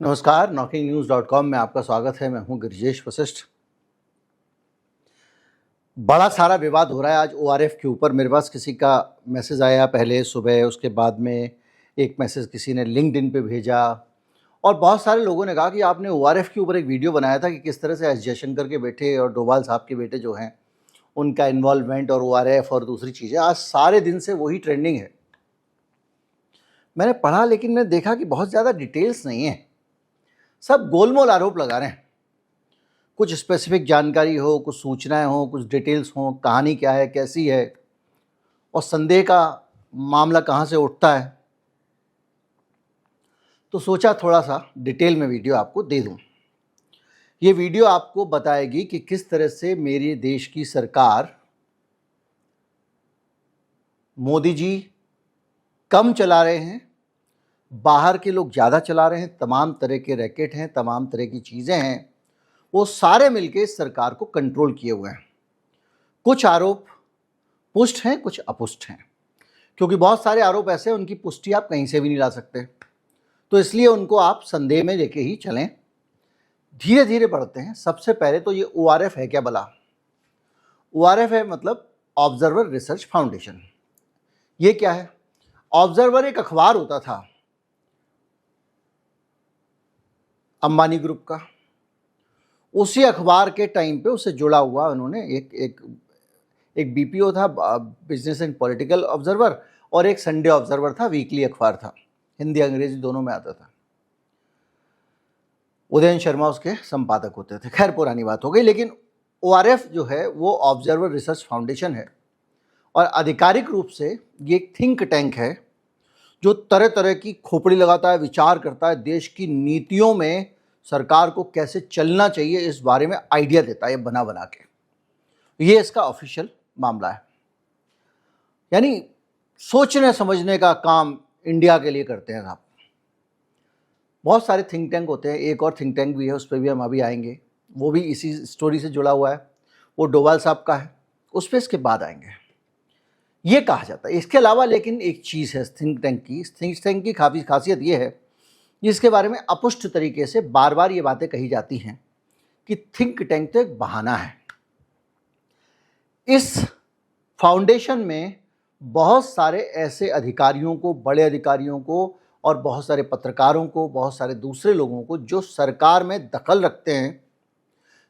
नमस्कार, knocking-news.com में आपका स्वागत है। मैं हूं गिरिजेश वशिष्ठ। बड़ा सारा विवाद हो रहा है आज ओआरएफ के ऊपर। मेरे पास किसी का मैसेज आया पहले सुबह, उसके बाद में एक मैसेज किसी ने लिंक्डइन पे भेजा और बहुत सारे लोगों ने कहा कि आपने ओआरएफ के ऊपर एक वीडियो बनाया था कि किस तरह से एस जयशंकर के बेटे और डोभाल साहब के बेटे जो हैं उनका इन्वॉल्वमेंट और ओआरएफ और दूसरी चीज़ें। आज सारे दिन से वही ट्रेंडिंग है। मैंने पढ़ा लेकिन मैंने देखा कि बहुत ज़्यादा डिटेल्स नहीं है, सब गोलमोल आरोप लगा रहे हैं। कुछ स्पेसिफिक जानकारी हो, कुछ सूचनाएं हो, कुछ डिटेल्स हो, कहानी क्या है, कैसी है और संदेह का मामला कहाँ से उठता है। तो सोचा थोड़ा सा डिटेल में वीडियो आपको दे दूं। ये वीडियो आपको बताएगी कि किस तरह से मेरे देश की सरकार, मोदी जी कम चला रहे हैं, बाहर के लोग ज़्यादा चला रहे हैं, तमाम तरह के रैकेट हैं, तमाम तरह की चीज़ें हैं, वो सारे मिलके इस सरकार को कंट्रोल किए हुए हैं। कुछ आरोप पुष्ट हैं, कुछ अपुष्ट हैं, क्योंकि बहुत सारे आरोप ऐसे हैं उनकी पुष्टि आप कहीं से भी नहीं ला सकते, तो इसलिए उनको आप संदेह में लेके ही चलें। धीरे धीरे बढ़ते हैं। सबसे पहले तो ये ओआरएफ है क्या भला? ओआरएफ है मतलब ऑब्जर्वर रिसर्च फाउंडेशन। ये क्या है? ऑब्जर्वर एक अखबार होता था अंबानी ग्रुप का। उसी अखबार के टाइम पे उससे जुड़ा हुआ उन्होंने एक बीपीओ था, बिजनेस एंड पॉलिटिकल ऑब्जर्वर, और एक संडे ऑब्जर्वर था, वीकली अखबार था, हिंदी अंग्रेजी दोनों में आता था। उदयन शर्मा उसके संपादक होते थे। खैर पुरानी बात हो गई। लेकिन ओआरएफ जो है वो ऑब्जर्वर रिसर्च फाउंडेशन है और आधिकारिक रूप से ये एक थिंक टैंक है जो तरह तरह की खोपड़ी लगाता है, विचार करता है, देश की नीतियों में सरकार को कैसे चलना चाहिए इस बारे में आइडिया देता है बना बना के। ये इसका ऑफिशियल मामला है। यानी सोचने समझने का काम इंडिया के लिए करते हैं साहब। बहुत सारे थिंक टैंक होते हैं, एक और थिंक टैंक भी है, उस पर भी हम अभी आएंगे, वो भी इसी स्टोरी से जुड़ा हुआ है, वो डोभाल साहब का है, उस पर इसके बाद आएंगे। ये कहा जाता है। इसके अलावा लेकिन एक चीज़ है थिंक टैंक की। थिंक टैंक की खासियत ये है जिसके बारे में अपुष्ट तरीके से बार बार ये बातें कही जाती हैं कि थिंक टैंक तो एक बहाना है। इस फाउंडेशन में बहुत सारे ऐसे अधिकारियों को, बड़े अधिकारियों को और बहुत सारे पत्रकारों को, बहुत सारे दूसरे लोगों को जो सरकार में दखल रखते हैं,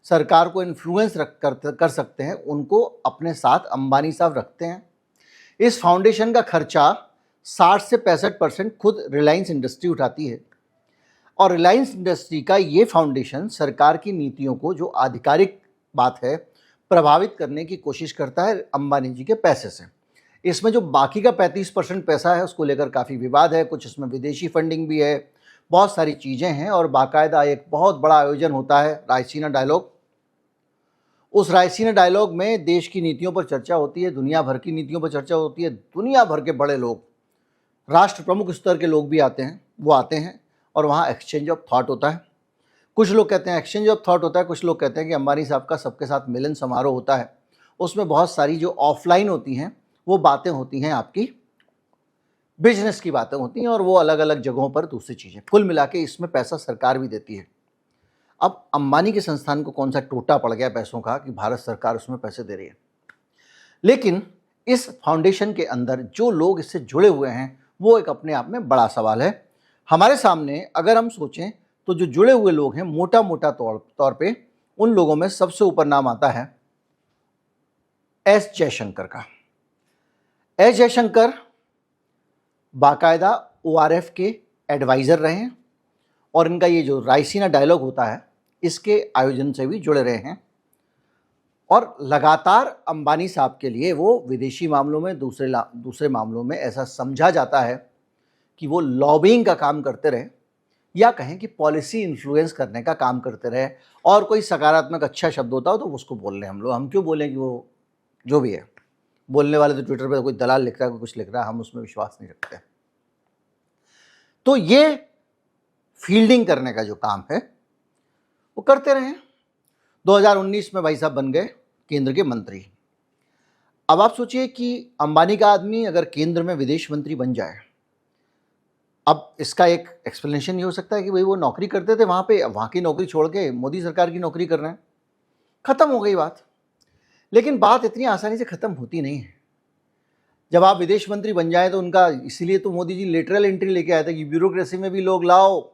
सरकार को इन्फ्लुएंस कर सकते हैं, उनको अपने साथ अंबानी साहब रखते हैं। इस फाउंडेशन का खर्चा 60 से 65% खुद रिलायंस इंडस्ट्री उठाती है और रिलायंस इंडस्ट्री का ये फाउंडेशन सरकार की नीतियों को, जो आधिकारिक बात है, प्रभावित करने की कोशिश करता है अंबानी जी के पैसे से। इसमें जो बाकी का 35% पैसा है उसको लेकर काफ़ी विवाद है। कुछ इसमें विदेशी फंडिंग भी है, बहुत सारी चीज़ें हैं और बाकायदा एक बहुत बड़ा आयोजन होता है रायसीना डायलॉग। उस रायसीना डायलॉग में देश की नीतियों पर चर्चा होती है, दुनिया भर की नीतियों पर चर्चा होती है। दुनिया भर के बड़े लोग, राष्ट्र प्रमुख स्तर के लोग भी आते हैं, वो आते हैं और वहाँ एक्सचेंज ऑफ थॉट होता है। कुछ लोग कहते हैं एक्सचेंज ऑफ थॉट होता है, कुछ लोग कहते हैं कि अंबानी साहब का सबके साथ मिलन समारोह होता है। उसमें बहुत सारी जो ऑफलाइन होती हैं वो बातें होती हैं, आपकी बिजनेस की बातें होती हैं और वो अलग अलग जगहों पर दूसरी चीज़ें। कुल मिला के इसमें पैसा सरकार भी देती है। अब अंबानी के संस्थान को कौन सा टोटा पड़ गया पैसों का कि भारत सरकार उसमें पैसे दे रही है। लेकिन इस फाउंडेशन के अंदर जो लोग इससे जुड़े हुए हैं वो एक अपने आप में बड़ा सवाल है। हमारे सामने अगर हम सोचें तो जो जुड़े हुए लोग हैं, मोटा मोटा तौर पे उन लोगों में सबसे ऊपर नाम आता है एस जयशंकर का। एस जयशंकर बाकायदा ओआरएफ के एडवाइज़र रहे हैं और इनका ये जो रायसीना डायलॉग होता है इसके आयोजन से भी जुड़े रहे हैं और लगातार अंबानी साहब के लिए वो विदेशी मामलों में, दूसरे मामलों में ऐसा समझा जाता है कि वो लॉबिंग का काम करते रहे या कहें कि पॉलिसी इन्फ्लुएंस करने का काम करते रहे। और कोई सकारात्मक अच्छा शब्द होता हो तो उसको बोल रहे हम क्यों बोलें कि वो जो भी है, बोलने वाले तो ट्विटर पे कोई दलाल लिख रहा है, कोई कुछ लिख रहा है, हम उसमें विश्वास नहीं रखते। तो ये फील्डिंग करने का जो काम है वो करते रहे। 2019 में भाई साहब बन गए केंद्र के मंत्री। अब आप सोचिए कि अंबानी का आदमी अगर केंद्र में विदेश मंत्री बन जाए, अब इसका एक एक्सप्लेनेशन ये हो सकता है कि भाई वो नौकरी करते थे वहाँ पे, वहाँ की नौकरी छोड़ के मोदी सरकार की नौकरी कर रहे हैं, ख़त्म हो गई बात। लेकिन बात इतनी आसानी से ख़त्म होती नहीं है। जब आप विदेश मंत्री बन जाए तो उनका, इसीलिए तो मोदी जी लेटरल एंट्री लेके आए थे कि ब्यूरोक्रेसी में भी लोग लाओ,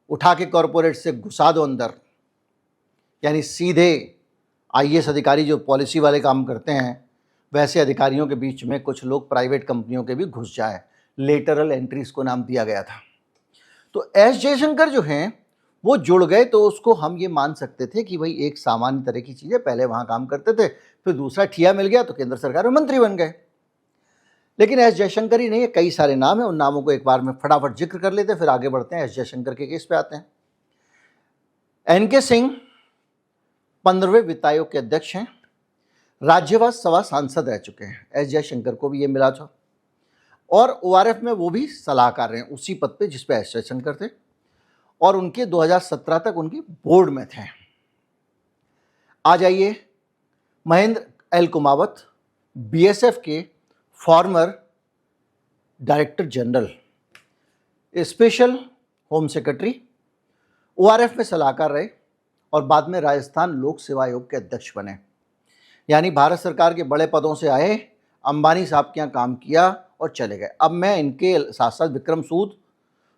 उठा के कॉरपोरेट से घुसा दो अंदर। यानी सीधे आईएएस अधिकारी जो पॉलिसी वाले काम करते हैं, वैसे अधिकारियों के बीच में कुछ लोग प्राइवेट कंपनियों के भी घुस जाए। लेटरल एंट्री इसको नाम दिया गया था। तो एस जयशंकर जो हैं वो जुड़ गए, तो उसको हम ये मान सकते थे कि भाई एक सामान्य तरह की चीज़ है, पहले वहाँ काम करते थे, फिर दूसरा ठिया मिल गया तो केंद्र सरकार में मंत्री बन गए। लेकिन एस जयशंकर ही नहीं है, कई सारे नाम हैं, उन नामों को एक बार में फटाफट जिक्र कर लेते हैं, फिर आगे बढ़ते हैं, एस जयशंकर के केस पे आते हैं। एनके सिंह 15वें वित्त आयोग के अध्यक्ष हैं, राज्यसभा सभा सांसद रह चुके हैं, एस जयशंकर को भी ये मिला था, और ओआरएफ में वो भी सलाहकार रहे उसी पद पे जिस पे एस जयशंकर थे, और उनके 2017 तक उनकी बोर्ड में थे। आ जाइए महेंद्र एल कुमावत, बीएसएफ के farmer director general, special home secretary, ORF में सलाहकार रहे और बाद में राजस्थान लोक सेवा आयोग के अध्यक्ष बने। यानी भारत सरकार के बड़े पदों से आए, अंबानी साहब के यहाँ काम किया और चले गए। अब मैं इनके साथ साथ विक्रम सूद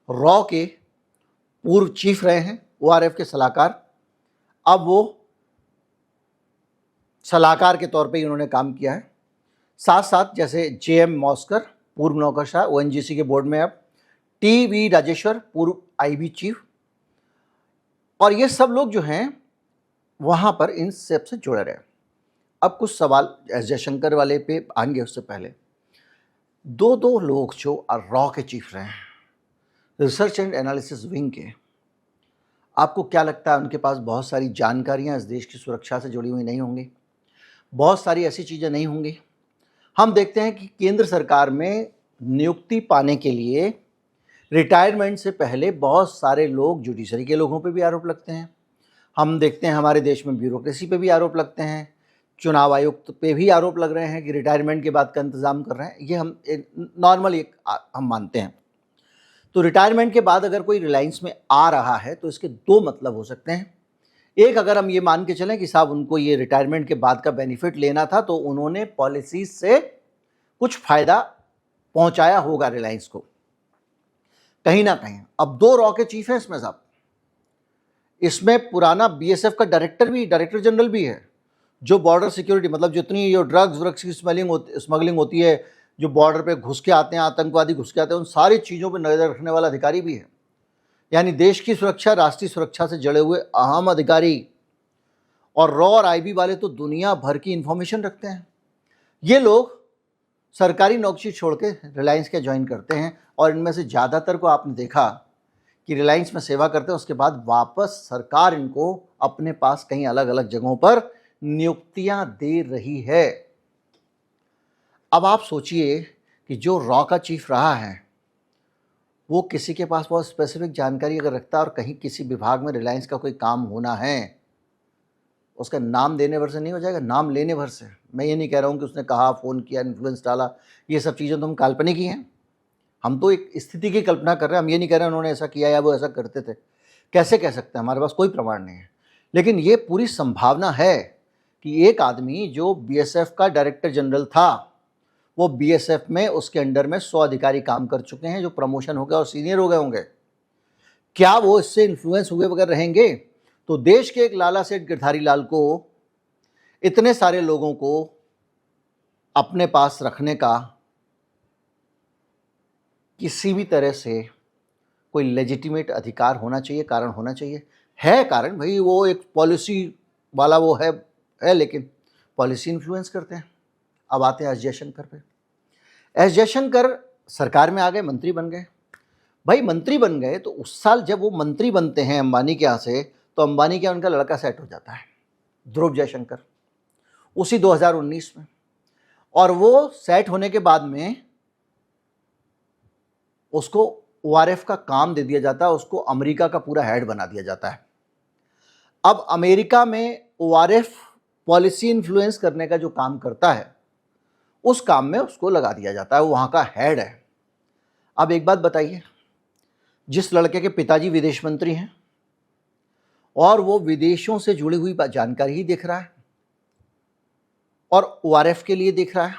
रॉ के पूर्व चीफ रहे हैं, ओआरएफ के सलाहकार, अब वो सलाहकार के तौर पे इन्होंने काम किया है। साथ साथ जैसे जेएम मॉस्कर पूर्व नौकरशाह ओएनजीसी के बोर्ड में, अब टीवी राजेश्वर पूर्व आईबी चीफ, और ये सब लोग जो हैं वहाँ पर इन सब से जुड़े रहे। अब कुछ सवाल एस जयशंकर वाले पे आएंगे, उससे पहले दो लोग जो रॉ के चीफ रहे हैं, रिसर्च एंड एनालिसिस विंग के, आपको क्या लगता है उनके पास बहुत सारी जानकारियाँ इस देश की सुरक्षा से जुड़ी हुई नहीं होंगी? बहुत सारी ऐसी चीज़ें नहीं होंगी? हम देखते हैं कि केंद्र सरकार में नियुक्ति पाने के लिए रिटायरमेंट से पहले बहुत सारे लोग, जुडिशरी के लोगों पे भी आरोप लगते हैं। हम देखते हैं हमारे देश में ब्यूरोक्रेसी पे भी आरोप लगते हैं, चुनाव आयुक्त पे भी आरोप लग रहे हैं कि रिटायरमेंट के बाद का इंतज़ाम कर रहे हैं। ये हम नॉर्मली हम मानते हैं। तो रिटायरमेंट के बाद अगर कोई रिलायंस में आ रहा है तो इसके दो मतलब हो सकते हैं। एक, अगर हम ये मान के चलें कि साहब उनको ये रिटायरमेंट के बाद का बेनिफिट लेना था, तो उन्होंने पॉलिसीज से कुछ फ़ायदा पहुंचाया होगा रिलायंस को कहीं ना कहीं। अब दो रॉ के चीफ हैं इसमें साहब, इसमें पुराना बीएसएफ का डायरेक्टर जनरल भी है, जो बॉर्डर सिक्योरिटी, मतलब जितनी जो ड्रग्स की स्मगलिंग होती है, जो बॉर्डर पे घुस के आते हैं, आतंकवादी घुस के आते हैं, उन सारी चीज़ों पे नज़र रखने वाला अधिकारी भी है। यानी देश की सुरक्षा, राष्ट्रीय सुरक्षा से जुड़े हुए अहम अधिकारी। और रॉ और आईबी वाले तो दुनिया भर की इंफॉर्मेशन रखते हैं। ये लोग सरकारी नौकरी छोड़ के रिलायंस के ज्वाइन करते हैं, और इनमें से ज़्यादातर को आपने देखा कि रिलायंस में सेवा करते हैं, उसके बाद वापस सरकार इनको अपने पास कहीं अलग अलग जगहों पर नियुक्तियां दे रही है। अब आप सोचिए कि जो रॉ का चीफ रहा है वो किसी के पास बहुत स्पेसिफिक जानकारी अगर रखता है और कहीं किसी विभाग में रिलायंस का कोई काम होना है, उसका नाम देने भर से नहीं हो जाएगा, नाम लेने भर से। मैं ये नहीं कह रहा हूँ कि उसने कहा, फ़ोन किया, इन्फ्लुएंस डाला, ये सब चीज़ें तो हम काल्पनिक ही हैं। हम तो एक स्थिति की कल्पना कर रहे हैं, हम ये नहीं कह रहे उन्होंने ऐसा किया या वो ऐसा करते थे। कैसे कह सकते हैं, हमारे पास कोई प्रमाण नहीं है। लेकिन ये पूरी संभावना है कि एक आदमी जो बीएसएफ का डायरेक्टर जनरल था, वो बीएसएफ में उसके अंडर में 100 अधिकारी काम कर चुके हैं, जो प्रमोशन हो गया और सीनियर हो गए होंगे। क्या वो इससे इन्फ्लुएंस हुए बगैर रहेंगे? तो देश के एक लाला सेठ गिरधारी लाल को इतने सारे लोगों को अपने पास रखने का किसी भी तरह से कोई लेजिटिमेट अधिकार होना चाहिए, कारण होना चाहिए। है कारण, भाई वो एक पॉलिसी वाला वो है, लेकिन पॉलिसी इन्फ्लुएंस करते हैं। अब आते हैं एस जयशंकर पे। एस जयशंकर सरकार में आ गए, मंत्री बन गए। भाई मंत्री बन गए तो उस साल जब वो मंत्री बनते हैं अंबानी के यहाँ से, तो अंबानी के यहाँ उनका लड़का सेट हो जाता है, ध्रुव जयशंकर, उसी 2019 में। और वो सेट होने के बाद में उसको ओआरएफ का काम दे दिया जाता है, उसको अमेरिका का पूरा हेड बना दिया जाता है। अब अमेरिका में ओआरएफ पॉलिसी इन्फ्लुएंस करने का जो काम करता है, उस काम में उसको लगा दिया जाता है, वो वहाँ का हेड है। अब एक बात बताइए, जिस लड़के के पिताजी विदेश मंत्री हैं और वो विदेशों से जुड़ी हुई जानकारी ही देख रहा है और ओआरएफ के लिए देख रहा है,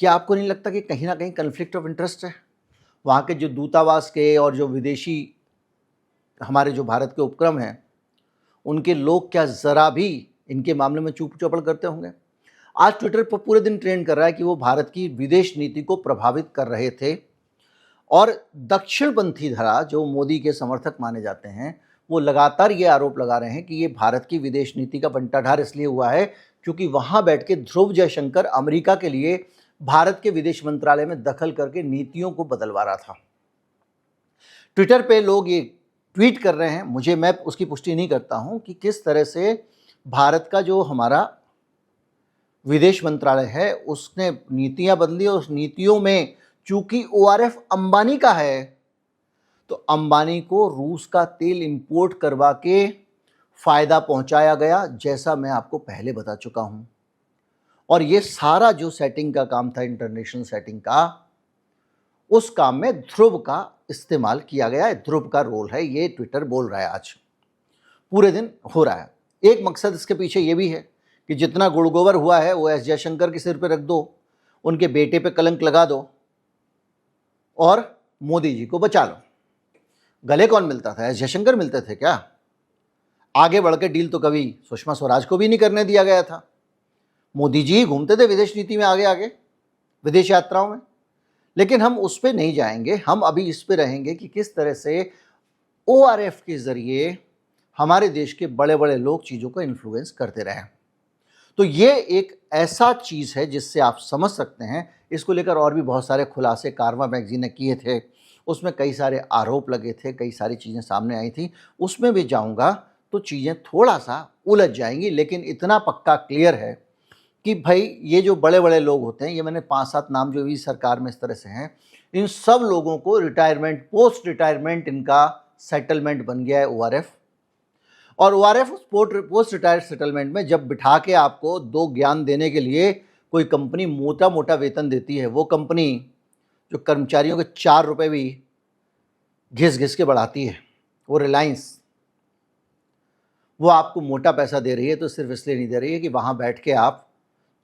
क्या आपको नहीं लगता कि कहीं ना कहीं कन्फ्लिक्ट ऑफ इंटरेस्ट है? वहाँ के जो दूतावास के और जो विदेशी हमारे जो भारत के उपक्रम हैं उनके लोग क्या ज़रा भी इनके मामले में चूप चौपड़ करते होंगे? आज ट्विटर पर पूरे दिन ट्रेंड कर रहा है कि वो भारत की विदेश नीति को प्रभावित कर रहे थे और दक्षिणपंथी धारा जो मोदी के समर्थक माने जाते हैं वो लगातार ये आरोप लगा रहे हैं कि ये भारत की विदेश नीति का बंटाढार इसलिए हुआ है क्योंकि वहाँ बैठ के ध्रुव जयशंकर अमेरिका के लिए भारत के विदेश मंत्रालय में दखल करके नीतियों को बदलवा रहा था। ट्विटर पे लोग ये ट्वीट कर रहे हैं, मैं उसकी पुष्टि नहीं करता हूँ कि किस तरह से भारत का जो हमारा विदेश मंत्रालय है उसने नीतियाँ बदली और उस नीतियों में चूंकि ओआरएफ अंबानी का है तो अंबानी को रूस का तेल इंपोर्ट करवा के फ़ायदा पहुंचाया गया, जैसा मैं आपको पहले बता चुका हूं। और ये सारा जो सेटिंग का काम था, इंटरनेशनल सेटिंग का, उस काम में ध्रुव का इस्तेमाल किया गया है, ध्रुव का रोल है, ये ट्विटर बोल रहा है, आज पूरे दिन हो रहा है। एक मकसद इसके पीछे ये भी है कि जितना गुड़ गोबर हुआ है वो एस जयशंकर के सिर पे रख दो, उनके बेटे पे कलंक लगा दो और मोदी जी को बचा लो। गले कौन मिलता था? एस जयशंकर मिलते थे क्या? आगे बढ़ के डील तो कभी सुषमा स्वराज को भी नहीं करने दिया गया था। मोदी जी घूमते थे विदेश नीति में आगे आगे, विदेश यात्राओं में। लेकिन हम उस पर नहीं जाएंगे, हम अभी इस पे रहेंगे कि किस तरह से ओआरएफ के ज़रिए हमारे देश के बड़े बड़े लोग चीज़ों को इन्फ्लुएंस करते रहे। तो ये एक ऐसा चीज़ है जिससे आप समझ सकते हैं। इसको लेकर और भी बहुत सारे खुलासे कारवां मैगजीन ने किए थे, उसमें कई सारे आरोप लगे थे, कई सारी चीज़ें सामने आई थी। उसमें भी जाऊंगा तो चीज़ें थोड़ा सा उलझ जाएंगी, लेकिन इतना पक्का क्लियर है कि भाई ये जो बड़े बड़े लोग होते हैं, ये मैंने 5-7 नाम जो भी सरकार में इस तरह से हैं, इन सब लोगों को रिटायरमेंट, पोस्ट रिटायरमेंट इनका सेटलमेंट बन गया है ओआरएफ। और ओआरएफ पोस्ट रिटायर सेटलमेंट में जब बिठा के आपको दो ज्ञान देने के लिए कोई कंपनी मोटा मोटा वेतन देती है, वो कंपनी जो कर्मचारियों के 4 रुपये भी घिस घिस के बढ़ाती है, वो रिलायंस, वो आपको मोटा पैसा दे रही है तो सिर्फ इसलिए नहीं दे रही है कि वहाँ बैठ के आप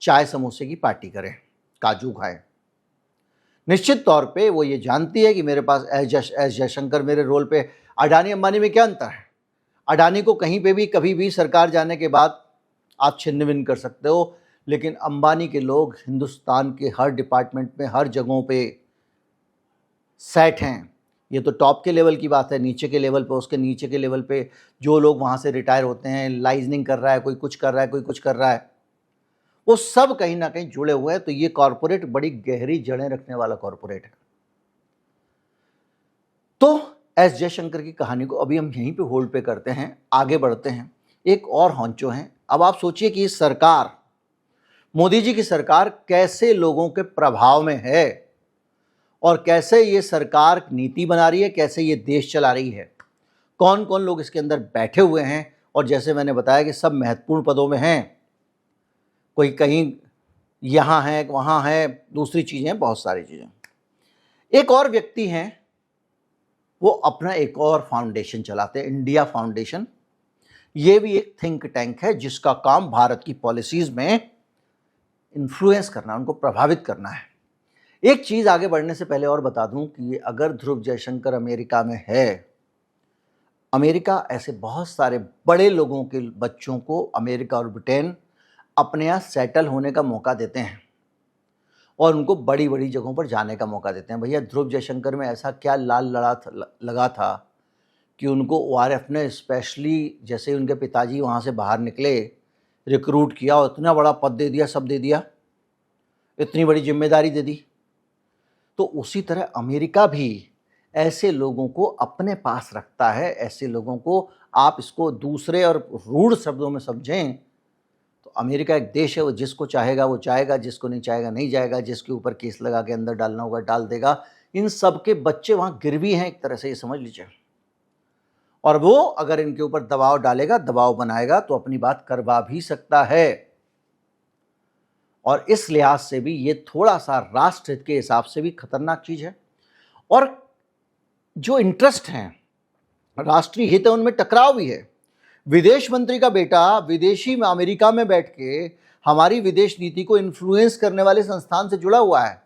चाय समोसे की पार्टी करें, काजू खाएं। निश्चित तौर पे वो ये जानती है कि मेरे पास एस जयशंकर मेरे रोल पे। अडानी अंबानी में क्या अंतर है? अडानी को कहीं पे भी कभी भी सरकार जाने के बाद आप छिन्न भिन्न कर सकते हो, लेकिन अंबानी के लोग हिंदुस्तान के हर डिपार्टमेंट में, हर जगहों पे सेट हैं। ये तो टॉप के लेवल की बात है, नीचे के लेवल पे, उसके नीचे के लेवल पे जो लोग वहाँ से रिटायर होते हैं, लाइजनिंग कर रहा है, कोई कुछ कर रहा है, कोई कुछ कर रहा है, वो सब कहीं ना कहीं जुड़े हुए हैं। तो ये कॉरपोरेट बड़ी गहरी जड़ें रखने वाला कॉरपोरेट है। तो एस जयशंकर की कहानी को अभी हम यहीं पे होल्ड पे करते हैं, आगे बढ़ते हैं। एक और हॉन्चो हैं। अब आप सोचिए कि सरकार, मोदी जी की सरकार कैसे लोगों के प्रभाव में है और कैसे ये सरकार नीति बना रही है, कैसे ये देश चला रही है, कौन कौन लोग इसके अंदर बैठे हुए हैं। और जैसे मैंने बताया कि सब महत्वपूर्ण पदों में हैं, कोई कहीं यहाँ है, वहाँ है, दूसरी चीज़ें, बहुत सारी चीज़ें। एक और व्यक्ति हैं, वो अपना एक और फाउंडेशन चलाते हैं, इंडिया फाउंडेशन। ये भी एक थिंक टैंक है जिसका काम भारत की पॉलिसीज़ में इन्फ्लुएंस करना, उनको प्रभावित करना है। एक चीज़ आगे बढ़ने से पहले और बता दूं कि अगर ध्रुव जयशंकर अमेरिका में है, अमेरिका ऐसे बहुत सारे बड़े लोगों के बच्चों को, अमेरिका और ब्रिटेन, अपने यहाँ सेटल होने का मौका देते हैं और उनको बड़ी बड़ी जगहों पर जाने का मौका देते हैं। भैया ध्रुव जयशंकर में ऐसा क्या लगा था कि उनको ओआरएफ ने स्पेशली, जैसे ही उनके पिताजी वहाँ से बाहर निकले, रिक्रूट किया और इतना बड़ा पद दे दिया, सब दे दिया, इतनी बड़ी जिम्मेदारी दे दी। तो उसी तरह अमेरिका भी ऐसे लोगों को अपने पास रखता है। ऐसे लोगों को, आप इसको दूसरे और रूढ़ शब्दों में समझें तो अमेरिका एक देश है, वो जिसको चाहेगा वो जाएगा, जिसको नहीं चाहेगा नहीं जाएगा, जिसके ऊपर केस लगा के अंदर डालना होगा डाल देगा। इन सब के बच्चे वहाँ गिरवी हैं एक तरह से, ये समझ लीजिए। और वो अगर इनके ऊपर दबाव डालेगा, दबाव बनाएगा तो अपनी बात करवा भी सकता है। और इस लिहाज से भी ये थोड़ा सा राष्ट्र हित के हिसाब से भी खतरनाक चीज़ है। और जो इंटरेस्ट हैं, राष्ट्रीय हित है, उनमें टकराव भी है। विदेश मंत्री का बेटा विदेशी में अमेरिका में बैठ के हमारी विदेश नीति को इन्फ्लुएंस करने वाले संस्थान से जुड़ा हुआ है,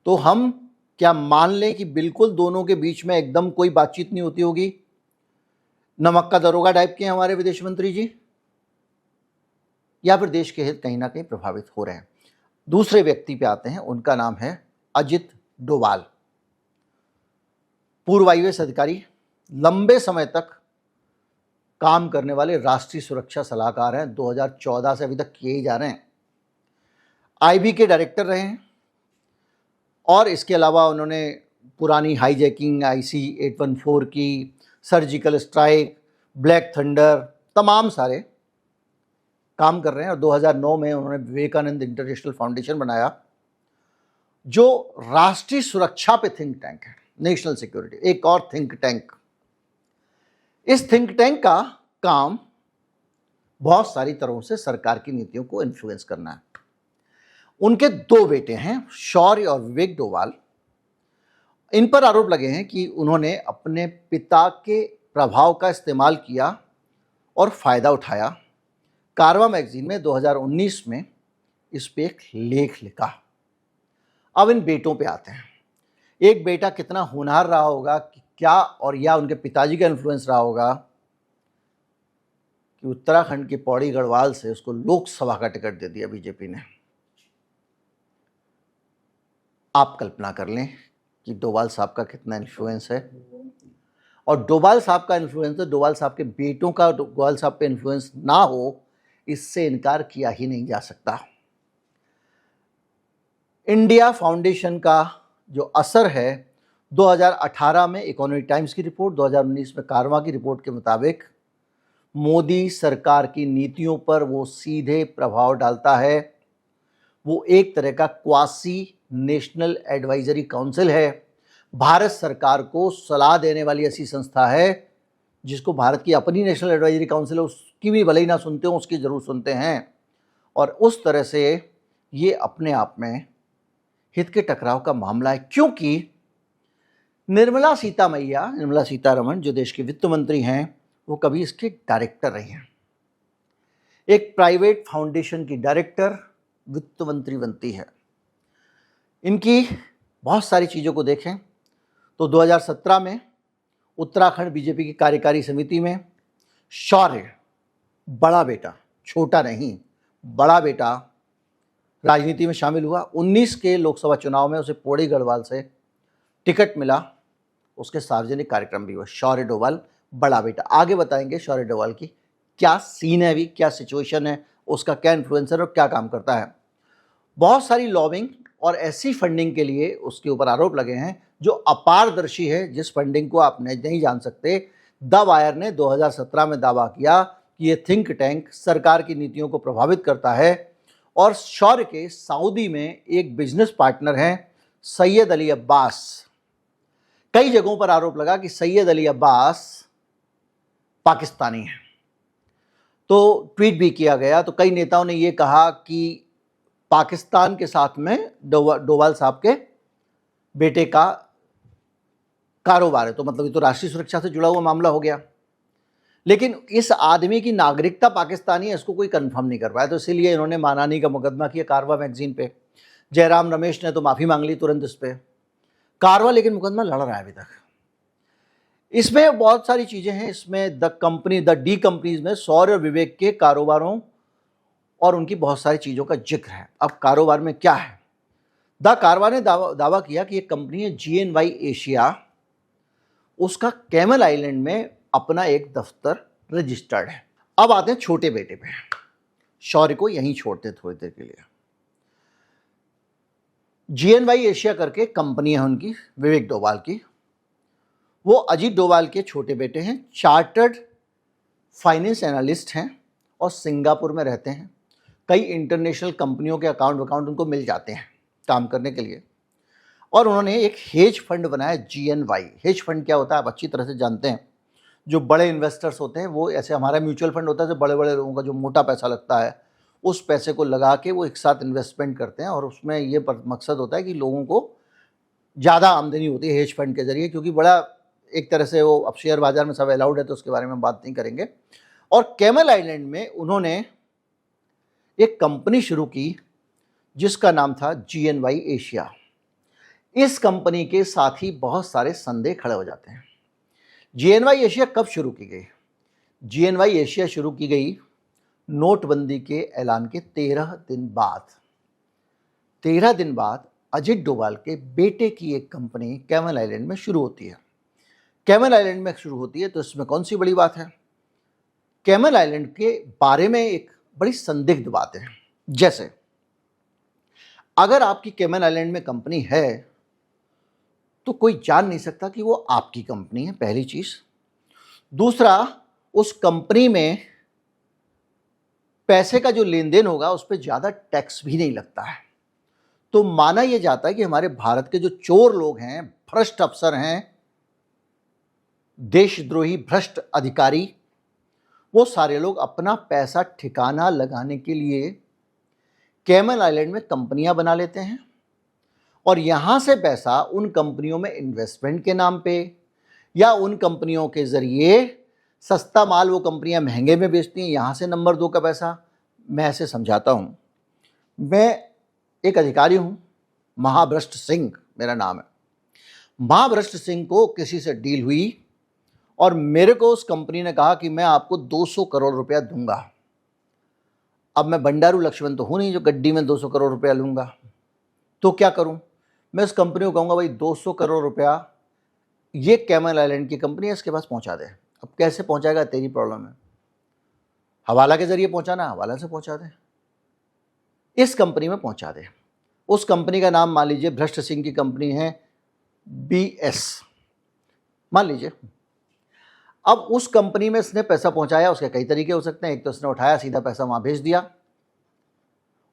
तो हम क्या मान लें कि बिल्कुल दोनों के बीच में एकदम कोई बातचीत नहीं होती होगी? नमक का दरोगा टाइप के हमारे विदेश मंत्री जी, या फिर देश के हित कहीं ना कहीं प्रभावित हो रहे हैं? दूसरे व्यक्ति पे आते हैं, उनका नाम है अजित डोभाल। पूर्व आईएएस अधिकारी, लंबे समय तक काम करने वाले राष्ट्रीय सुरक्षा सलाहकार हैं, 2014 से अभी तक किए ही जा रहे हैं। आईबी के डायरेक्टर रहे हैं और इसके अलावा उन्होंने पुरानी हाईजैकिंग IC 814 की, सर्जिकल स्ट्राइक, ब्लैक थंडर, तमाम सारे काम कर रहे हैं। और 2009 में उन्होंने विवेकानंद इंटरनेशनल फाउंडेशन बनाया, जो राष्ट्रीय सुरक्षा पे थिंक टैंक है, नेशनल सिक्योरिटी, एक और थिंक टैंक। इस थिंक टैंक का काम बहुत सारी तरह से सरकार की नीतियों को इन्फ्लुएंस करना है। उनके 2 बेटे हैं, शौर्य और विवेक डोभाल। इन पर आरोप लगे हैं कि उन्होंने अपने पिता के प्रभाव का इस्तेमाल किया और फायदा उठाया। कारवा मैगजीन में 2019 में इस पे एक लेख लिखा। अब इन बेटों पे आते हैं। एक बेटा कितना होनहार रहा होगा कि क्या, और या उनके पिताजी का इन्फ्लुएंस रहा होगा कि उत्तराखंड के पौड़ी गढ़वाल से उसको लोकसभा का टिकट दे दिया बीजेपी ने। आप कल्पना कर लें कि डोभाल साहब का कितना इन्फ्लुएंस है, और डोभाल साहब का इन्फ्लुएंस है, डोभाल साहब के बेटों का डोभाल साहब पे इन्फ्लुएंस ना हो, इससे इनकार किया ही नहीं जा सकता। इंडिया फाउंडेशन का जो असर है, 2018 में इकोनॉमिक टाइम्स की रिपोर्ट, 2019 में कारवा की रिपोर्ट के मुताबिक मोदी सरकार की नीतियों पर वो सीधे प्रभाव डालता है। वो एक तरह का क्वासी नेशनल एडवाइजरी काउंसिल है, भारत सरकार को सलाह देने वाली ऐसी संस्था है जिसको भारत की अपनी नेशनल एडवाइजरी काउंसिल है, उसकी भी भले ही ना सुनते हो, उसकी जरूर सुनते हैं। और उस तरह से ये अपने आप में हित के टकराव का मामला है, क्योंकि निर्मला सीतारमण जो देश के वित्त मंत्री हैं, वो कभी इसके डायरेक्टर रही हैं। एक प्राइवेट फाउंडेशन की डायरेक्टर वित्त मंत्री बनती है। इनकी बहुत सारी चीज़ों को देखें तो 2017 में उत्तराखंड बीजेपी की कार्यकारी समिति में शौर्य, बड़ा बेटा, छोटा नहीं, बड़ा बेटा, राजनीति में शामिल हुआ। 19 के लोकसभा चुनाव में उसे पौड़ी गढ़वाल से टिकट मिला, उसके सार्वजनिक कार्यक्रम भी हुआ। शौर्य डोभाल, बड़ा बेटा। आगे बताएंगे शौर्य डोभाल की क्या सीन है, अभी क्या सिचुएशन है, उसका क्या इन्फ्लुएंसर और क्या काम करता है। बहुत सारी लॉबिंग और ऐसी फंडिंग के लिए उसके ऊपर आरोप लगे हैं जो अपारदर्शी है, जिस फंडिंग को आप नहीं जान सकते। द वायर ने 2017 में दावा किया कि ये थिंक टैंक सरकार की नीतियों को प्रभावित करता है। और शौर्य के सऊदी में एक बिजनेस पार्टनर हैं सैयद अली अब्बास। कई जगहों पर आरोप लगा कि सैयद अली अब्बास पाकिस्तानी है, तो ट्वीट भी किया गया। तो कई नेताओं ने ये कहा कि पाकिस्तान के साथ में डोभाल साहब के बेटे का कारोबार है, तो मतलब ये तो राष्ट्रीय सुरक्षा से जुड़ा हुआ मामला हो गया। लेकिन इस आदमी की नागरिकता पाकिस्तानी है, इसको कोई कंफर्म नहीं कर पाया, तो इसीलिए इन्होंने मानहानि का मुकदमा किया कारवा मैगजीन पे। जयराम रमेश ने तो माफ़ी मांग ली तुरंत इस पे। कारवा लेकिन मुकदमा लड़ रहा है अभी तक। इसमें बहुत सारी चीज़ें हैं। इसमें द डी कंपनीज में शौर्य और विवेक के कारोबारों और उनकी बहुत सारी चीज़ों का जिक्र है। अब कारोबार में क्या है, द कारवा ने दावा किया कि एक कंपनी है GNY एशिया, उसका कैमल आइलैंड में अपना एक दफ्तर रजिस्टर्ड है। अब आते हैं छोटे बेटे पे। शौर्य को यहीं छोड़ते हैं थोड़ी देर के लिए। GNY एशिया करके कंपनी है उनकी, विवेक डोभाल की। वो अजीत डोभाल के छोटे बेटे हैं, चार्टर्ड फाइनेंस एनालिस्ट हैं और सिंगापुर में रहते हैं। कई इंटरनेशनल कंपनियों के अकाउंट उनको मिल जाते हैं काम करने के लिए। और उन्होंने एक हेज फंड बनाया GNY। हेज फंड क्या होता है आप अच्छी तरह से जानते हैं। जो बड़े इन्वेस्टर्स होते हैं वो, ऐसे हमारा म्यूचुअल फंड होता है, जो बड़े बड़े लोगों का जो मोटा पैसा लगता है, उस पैसे को लगा के वो एक साथ इन्वेस्टमेंट करते हैं और उसमें ये मकसद होता है कि लोगों को ज़्यादा आमदनी होती है हेज फंड के ज़रिए, क्योंकि बड़ा एक तरह से वो अब शेयर बाज़ार में सब अलाउड है तो उसके बारे में बात नहीं करेंगे। और कैमल आइलैंड में उन्होंने एक कंपनी शुरू की जिसका नाम था GNY एशिया। इस कंपनी के साथ ही बहुत सारे संदेह खड़े हो जाते हैं। GNY एशिया कब शुरू की गई? GNY एशिया शुरू की गई नोटबंदी के ऐलान के 13 दिन बाद। 13 दिन बाद अजित डोभाल के बेटे की एक कंपनी कैमल आइलैंड में शुरू होती है। कैमल आइलैंड में शुरू होती है तो इसमें कौन सी बड़ी बात है? कैमल आइलैंड के बारे में एक बड़ी संदिग्ध बात है। जैसे अगर आपकी कैमल आइलैंड में कंपनी है तो कोई जान नहीं सकता कि वो आपकी कंपनी है, पहली चीज। दूसरा, उस कंपनी में पैसे का जो लेन देन होगा उस पर ज्यादा टैक्स भी नहीं लगता है। तो माना यह जाता है कि हमारे भारत के जो चोर लोग हैं, भ्रष्ट अफसर हैं, देशद्रोही भ्रष्ट अधिकारी, वो सारे लोग अपना पैसा ठिकाना लगाने के लिए कैमल आइलैंड में कंपनियां बना लेते हैं और यहां से पैसा उन कंपनियों में इन्वेस्टमेंट के नाम पे या उन कंपनियों के जरिए सस्ता माल वो कंपनियां महंगे में बेचती हैं, यहां से नंबर 2 का पैसा। मैं ऐसे समझाता हूं, मैं एक अधिकारी हूं, महाभ्रष्ट सिंह मेरा नाम है। महाभ्रष्ट सिंह को किसी से डील हुई और मेरे को उस कंपनी ने कहा कि मैं आपको 200 करोड़ रुपया दूंगा। अब मैं बंडारू लक्ष्मण तो हूं नहीं जो गड्डी में 200 करोड़ रुपया लूंगा, तो क्या करूं? मैं उस कंपनी को कहूंगा भाई 200 करोड़ रुपया ये कैमल आइलैंड की कंपनी है इसके पास पहुंचा दे। अब कैसे पहुंचाएगा, तेरी प्रॉब्लम है। हवाला के जरिए पहुंचाना, हवाला से पहुंचा दे, इस कंपनी में पहुंचा दे। उस कंपनी का नाम मान लीजिए भ्रष्ट सिंह की कंपनी है BS, मान लीजिए। अब उस कंपनी में इसने पैसा पहुंचाया, उसके कई तरीके हो सकते हैं। एक तो उसने उठाया सीधा पैसा वहां भेज दिया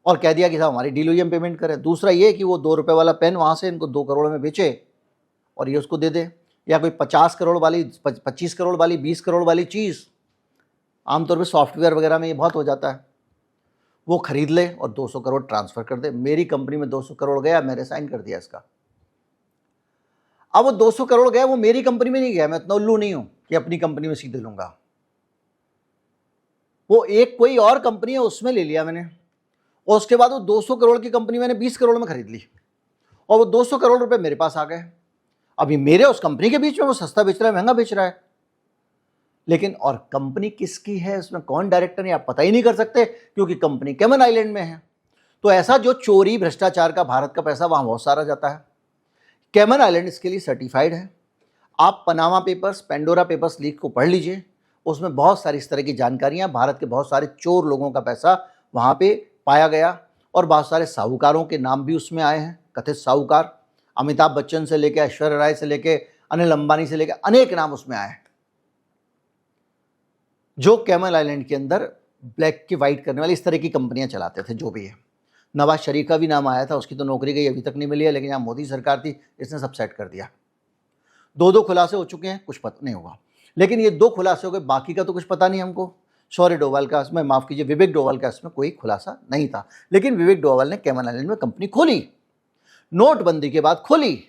और कह दिया कि साहब हमारी डील हुई, हम पेमेंट करें। दूसरा ये कि वो 2 रुपए वाला पेन वहां से इनको 2 करोड़ में बेचे और ये उसको दे दे, या कोई 50 करोड़ वाली, 25 करोड़ वाली, 20 करोड़ वाली चीज़, आमतौर पे सॉफ्टवेयर वगैरह में ये बहुत हो जाता है, वो खरीद ले और 200 करोड़ ट्रांसफर कर दे। मेरी कंपनी में 200 करोड़ गया, मैंने साइन कर दिया इसका। अब वो 200 करोड़ गया, वो मेरी कंपनी में नहीं गया, मैं इतना उल्लू नहीं हूं कि अपनी कंपनी में सीधे लूंगा। वो एक कोई और कंपनी है उसमें ले लिया मैंने, और उसके बाद वो 200 करोड़ की कंपनी मैंने 20 करोड़ में खरीद ली और वो 200 करोड़ रुपए मेरे पास आ गए। अभी मेरे उस कंपनी के बीच में वो सस्ता बेच रहा है, महंगा बेच रहा है, लेकिन और कंपनी किसकी है, उसमें कौन डायरेक्टर है, आप पता ही नहीं कर सकते क्योंकि कंपनी कैमन आइलैंड में है। तो ऐसा जो चोरी भ्रष्टाचार का भारत का पैसा वहां बहुत सारा जाता है। कैमन आइलैंड इसके लिए सर्टिफाइड है। आप Panama papers, Pandora papers leak को पढ़ लीजिए, उसमें बहुत सारी इस तरह की जानकारियां, भारत के बहुत सारे चोर लोगों का पैसा वहां पे पाया गया और बहुत सारे साहूकारों के नाम भी उसमें आए हैं, कथित साहूकार। अमिताभ बच्चन से लेकर ऐश्वर्या राय से लेकर अनिल अंबानी से लेकर अनेक नाम उसमें आए हैं, जो कैमल आइलैंड के अंदर ब्लैक की वाइट करने वाली इस तरह की कंपनियां चलाते थे। जो भी है, नवाज शरीफ का भी नाम आया था, उसकी तो नौकरी गई, अभी तक नहीं मिली है, लेकिन यहाँ मोदी सरकार थी, इसने सब सेट कर दिया। 2 खुलासे हो चुके हैं, कुछ पता नहीं होगा, लेकिन ये 2 खुलासे हो गए, बाकी का तो कुछ पता नहीं हमको। शौर्य डोभाल का, इसमें माफ कीजिए विवेक डोभाल का इसमें कोई खुलासा नहीं था, लेकिन विवेक डोभाल ने कैमन आइलैंड में कंपनी खोली, नोटबंदी के बाद खोली,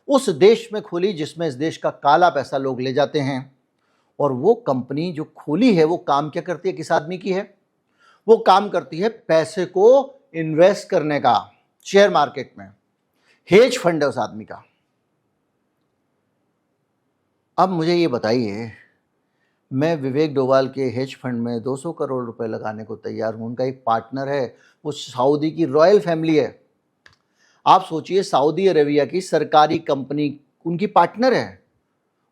उस देश में खोली जिसमें इस देश का काला पैसा लोग ले जाते हैं। और वो कंपनी जो खोली है वो काम क्या करती है, किस आदमी की है? वो काम करती है पैसे को इन्वेस्ट करने का, शेयर मार्केट में, हेज फंड है उस आदमी का। अब मुझे ये बताइए, मैं विवेक डोभाल के हेज फंड में 200 करोड़ रुपए लगाने को तैयार हूं, उनका एक पार्टनर है, वो सऊदी की रॉयल फैमिली है। आप सोचिए, सऊदी अरेबिया की सरकारी कंपनी उनकी पार्टनर है,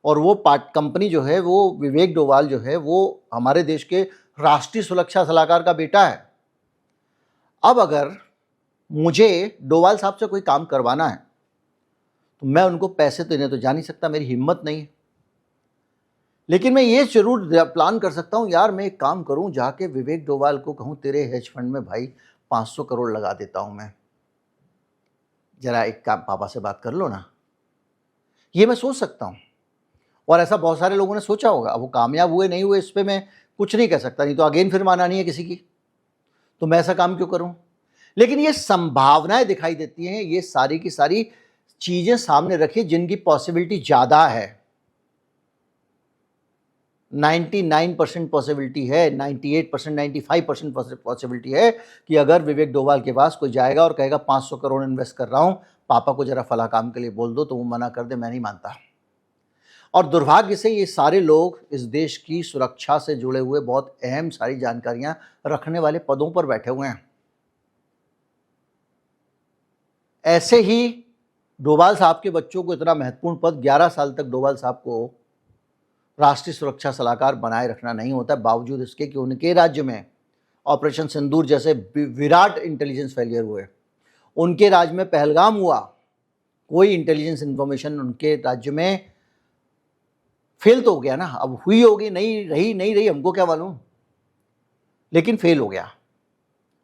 और वो कंपनी जो है, वो विवेक डोभाल जो है, वो हमारे देश के राष्ट्रीय सुरक्षा सलाहकार का बेटा है। अब अगर मुझे डोभाल साहब से कोई काम करवाना है तो मैं उनको पैसे देने तो जा नहीं सकता, मेरी हिम्मत नहीं है, लेकिन मैं ये जरूर प्लान कर सकता हूं, यार मैं एक काम करूं, जाके विवेक डोभाल को कहूं तेरे हेज फंड में भाई 500 करोड़ लगा देता हूं मैं, जरा एक काम पापा से बात कर लो ना। ये मैं सोच सकता हूं, और ऐसा बहुत सारे लोगों ने सोचा होगा। अब वो कामयाब हुए नहीं हुए इस पर मैं कुछ नहीं कह सकता, नहीं तो अगेन फिर माना नहीं है किसी की। तो मैं ऐसा काम क्यों करूं? लेकिन ये संभावनाएं दिखाई देती हैं, ये सारी की सारी चीजें सामने रखिए जिनकी पॉसिबिलिटी ज्यादा है। 99% पॉसिबिलिटी है, 98%, 95% पॉसिबिलिटी है कि अगर विवेक डोभाल के पास कोई जाएगा और कहेगा 500 करोड़ इन्वेस्ट कर रहा हूं, पापा को जरा फला काम के लिए बोल दो, तो वो मना कर दे, मैं नहीं मानता। और दुर्भाग्य से ये सारे लोग इस देश की सुरक्षा से जुड़े हुए बहुत अहम सारी जानकारियां रखने वाले पदों पर बैठे हुए हैं। ऐसे ही डोभाल साहब के बच्चों को इतना महत्वपूर्ण पद, 11 साल तक डोभाल साहब को राष्ट्रीय सुरक्षा सलाहकार बनाए रखना नहीं होता, बावजूद इसके कि उनके राज्य में ऑपरेशन सिंदूर जैसे विराट इंटेलिजेंस फेलियर हुए, उनके राज्य में पहलगाम हुआ, कोई इंटेलिजेंस इंफॉर्मेशन उनके राज्य में फेल तो हो गया ना, अब हुई होगी, नहीं रही हमको क्या मालूम, लेकिन फेल हो गया।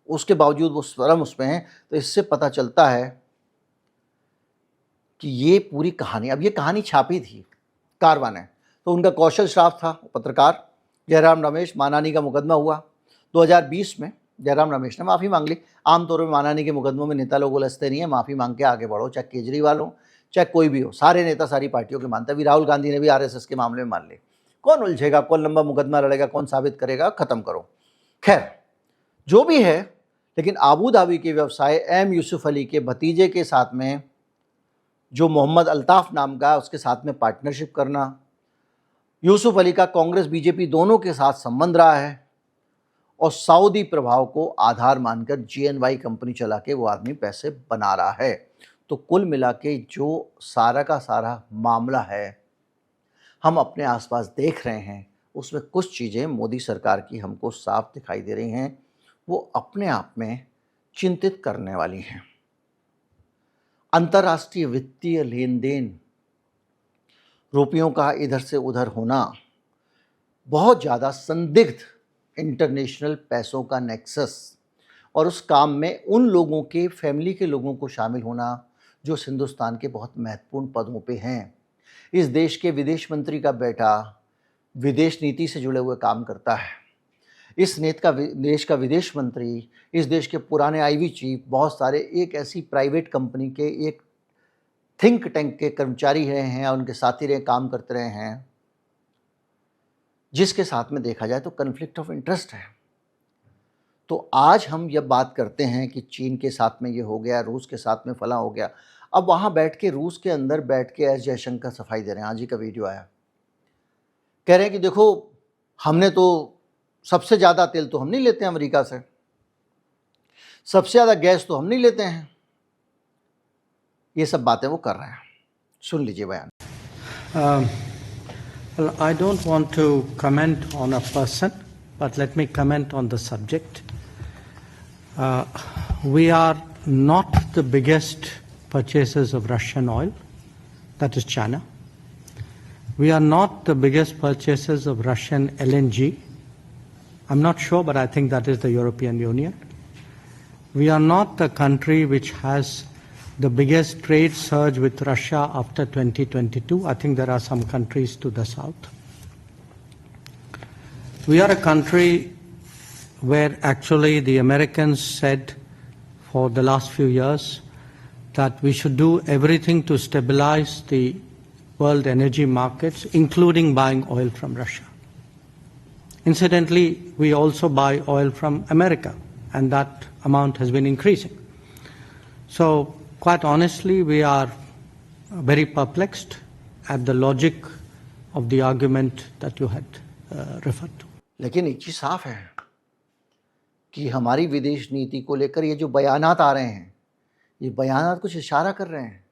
उसके बावजूद वो स्वयं उसमें है। तो इससे पता चलता है कि ये पूरी कहानी, अब ये कहानी छापी थी कारवा ने, तो उनका कौशल श्राफ था, पत्रकार जयराम रमेश, मानहानि का मुकदमा हुआ 2020 में। जयराम रमेश ने माफ़ी मांग ली। आमतौर पर मानहानि के मुकदमों में नेता लोग उलझते नहीं है, माफ़ी मांग के आगे बढ़ो, चाहे केजरीवाल हो चाहे कोई भी हो, सारे नेता सारी पार्टियों के मानते हैं। अभी राहुल गांधी ने भी आरएसएस के मामले में मान ली। कौन उलझेगा, कौन लंबा मुकदमा लड़ेगा, कौन साबित करेगा, खत्म करो। खैर जो भी है, लेकिन आबू धाबी के व्यवसाय एम यूसुफ अली के भतीजे के साथ में, जो मोहम्मद अल्ताफ नाम का, उसके साथ में पार्टनरशिप करना, यूसुफ अली का कांग्रेस बीजेपी दोनों के साथ संबंध रहा है, और सऊदी प्रभाव को आधार मानकर जीएनवाई कंपनी चला के वो आदमी पैसे बना रहा है। तो कुल मिला के जो सारा का सारा मामला है हम अपने आसपास देख रहे हैं, उसमें कुछ चीज़ें मोदी सरकार की हमको साफ दिखाई दे रही हैं, वो अपने आप में चिंतित करने वाली हैं। अंतर्राष्ट्रीय वित्तीय लेन देन, रुपयों का इधर से उधर होना, बहुत ज़्यादा संदिग्ध इंटरनेशनल पैसों का नेक्सस, और उस काम में उन लोगों के फैमिली के लोगों को शामिल होना जो हिंदुस्तान के बहुत महत्वपूर्ण पदों पे हैं। इस देश के विदेश मंत्री का बेटा विदेश नीति से जुड़े हुए काम करता है। इस देश का विदेश मंत्री, इस देश के पुराने आईवी चीफ, बहुत सारे एक ऐसी प्राइवेट कंपनी के एक थिंक टैंक के कर्मचारी रहे हैं, उनके साथी रहे, काम करते रहे हैं, जिसके साथ में देखा जाए तो कन्फ्लिक्ट ऑफ इंटरेस्ट है। तो आज हम जब बात करते हैं कि चीन के साथ में ये हो गया, रूस के साथ में फला हो गया, अब वहाँ बैठ के रूस के अंदर बैठ के एस जयशंकर सफाई दे रहे हैं। आज ही का वीडियो आया, कह रहे हैं कि देखो हमने तो सबसे ज़्यादा तेल तो हम नहीं लेते हैं अमेरिका से, सबसे ज़्यादा गैस तो हम नहीं लेते हैं, ये सब बातें वो कर रहे हैं। सुन लीजिए बयान। Well, I don't want to comment on a person, but let me comment on the subject. We are not the biggest purchasers of Russian oil, that is China. We are not the biggest purchasers of Russian LNG. I'm not sure, but I think that is the European Union. We are not the country which has the biggest trade surge with Russia after 2022. I think there are some countries to the south. We are a country where actually the Americans said for the last few years that we should do everything to stabilize the world energy markets, including buying oil from Russia. Incidentally, we also buy oil from America, and that amount has been increasing. So, quite honestly, we are very perplexed at the logic of the argument that you had referred to. लेकिन एक चीज़ साफ है कि हमारी विदेश नीति को लेकर ये जो बयानात आ रहे हैं, ये बयानात कुछ इशारा कर रहे हैं,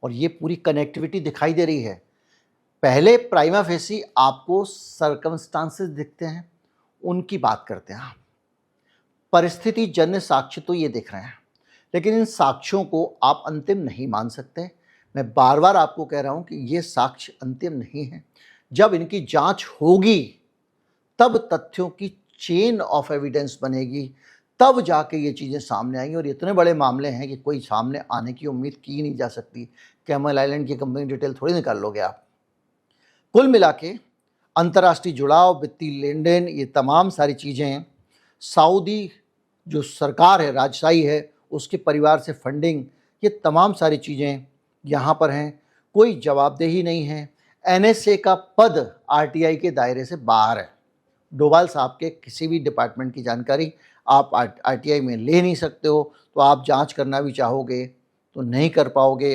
और ये पूरी कनेक्टिविटी दिखाई दे रही है। पहले प्राइमा फेसी आपको सर्कमस्टांसेस दिखते हैं, उनकी बात करते हैं आप, परिस्थिति जन्य साक्ष्य तो ये दिख रहे हैं, लेकिन इन साक्ष्यों को आप अंतिम नहीं मान सकते। मैं बार बार आपको कह रहा हूं कि ये साक्ष्य अंतिम नहीं है। जब इनकी जांच होगी तब तथ्यों की चेन ऑफ एविडेंस बनेगी, तब जाके ये चीज़ें सामने आएंगी। और इतने बड़े मामले हैं कि कोई सामने आने की उम्मीद की नहीं जा सकती। कैमल आइलैंड की कंपनी डिटेल थोड़ी निकाल लोगे आप। कुल मिला के अंतर्राष्ट्रीय जुड़ाव, वित्तीय लेन देन, ये तमाम सारी चीज़ें सऊदी जो सरकार है, राजशाही है, उसके परिवार से फंडिंग, ये तमाम सारी चीज़ें यहाँ पर हैं। कोई जवाबदेही नहीं है। एनएसए का पद आरटीआई के दायरे से बाहर है। डोभाल साहब के किसी भी डिपार्टमेंट की जानकारी आप आरटीआई में ले नहीं सकते हो, तो आप जांच करना भी चाहोगे तो नहीं कर पाओगे।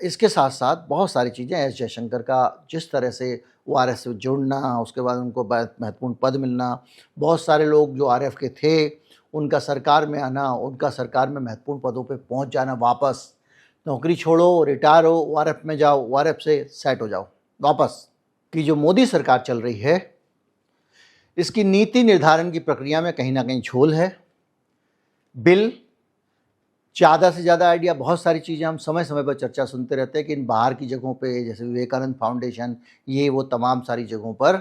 इसके साथ साथ बहुत सारी चीज़ें, एस जयशंकर का जिस तरह से ओआरएस से जुड़ना, उसके बाद उनको महत्वपूर्ण पद मिलना, बहुत सारे लोग जो आरएफ के थे उनका सरकार में आना, उनका सरकार में महत्वपूर्ण पदों पे पहुंच जाना, वापस नौकरी छोड़ो, रिटायर हो, ओआरएफ में जाओ, ओआरएफ से सेट हो जाओ वापस। कि जो मोदी सरकार चल रही है, इसकी नीति निर्धारण की प्रक्रिया में कहीं ना कहीं झोल है। बिल ज़्यादा से ज़्यादा आइडिया, बहुत सारी चीज़ें हम समय समय पर चर्चा सुनते रहते हैं कि इन बाहर की जगहों पे, जैसे विवेकानंद फाउंडेशन, ये वो तमाम सारी जगहों पर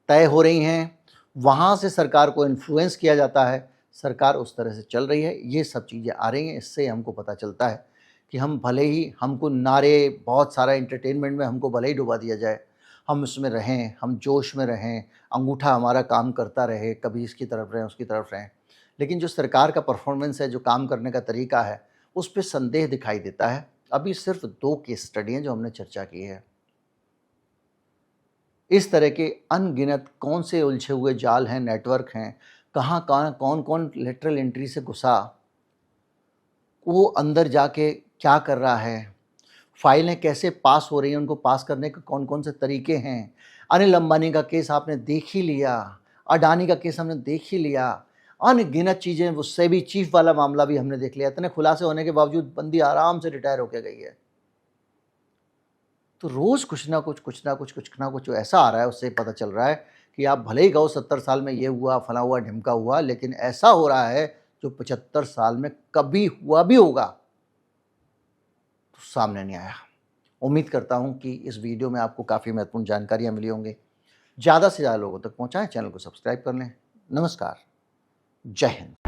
तय हो रही हैं, वहाँ से सरकार को इन्फ्लुएंस किया जाता है, सरकार उस तरह से चल रही है। ये सब चीज़ें आ रही हैं। इससे हमको पता चलता है कि हम भले ही, हमको नारे, बहुत सारा एंटरटेनमेंट में हमको भले ही डुबा दिया जाए, हम उसमें रहें, हम जोश में रहें, अंगूठा हमारा काम करता रहे, कभी इसकी तरफ रहें, उसकी तरफ रहें, लेकिन जो सरकार का परफॉर्मेंस है, जो काम करने का तरीका है, उस पर संदेह दिखाई देता है। अभी सिर्फ 2 केस स्टडी हैं जो हमने चर्चा की है। इस तरह के अनगिनत कौन से उलझे हुए जाल हैं, नेटवर्क हैं, कहाँ कौन कौन लेटरल एंट्री से घुसा, वो अंदर जाके क्या कर रहा है, फाइलें कैसे पास हो रही हैं, उनको पास करने के कौन कौन से तरीके हैं। अनिल अंबानी का केस आपने देख ही लिया, अडानी का केस हमने देख ही लिया, अनगिनत चीज़ें, वो सेबी चीफ वाला मामला भी हमने देख लिया। इतने खुलासे होने के बावजूद बंदी आराम से रिटायर होकर गई है। तो रोज़ कुछ ना कुछ ऐसा आ रहा है, उससे पता चल रहा है कि आप भले ही कहो 70 साल में ये हुआ, फला हुआ, ढिमका हुआ, लेकिन ऐसा हो रहा है जो 75 साल में कभी हुआ भी होगा तो सामने नहीं आया। उम्मीद करता हूँ कि इस वीडियो में आपको काफ़ी महत्वपूर्ण जानकारियाँ मिली होंगी। ज़्यादा से ज़्यादा लोगों तक पहुँचाएं, चैनल को सब्सक्राइब कर लें। नमस्कार, जय हिंद।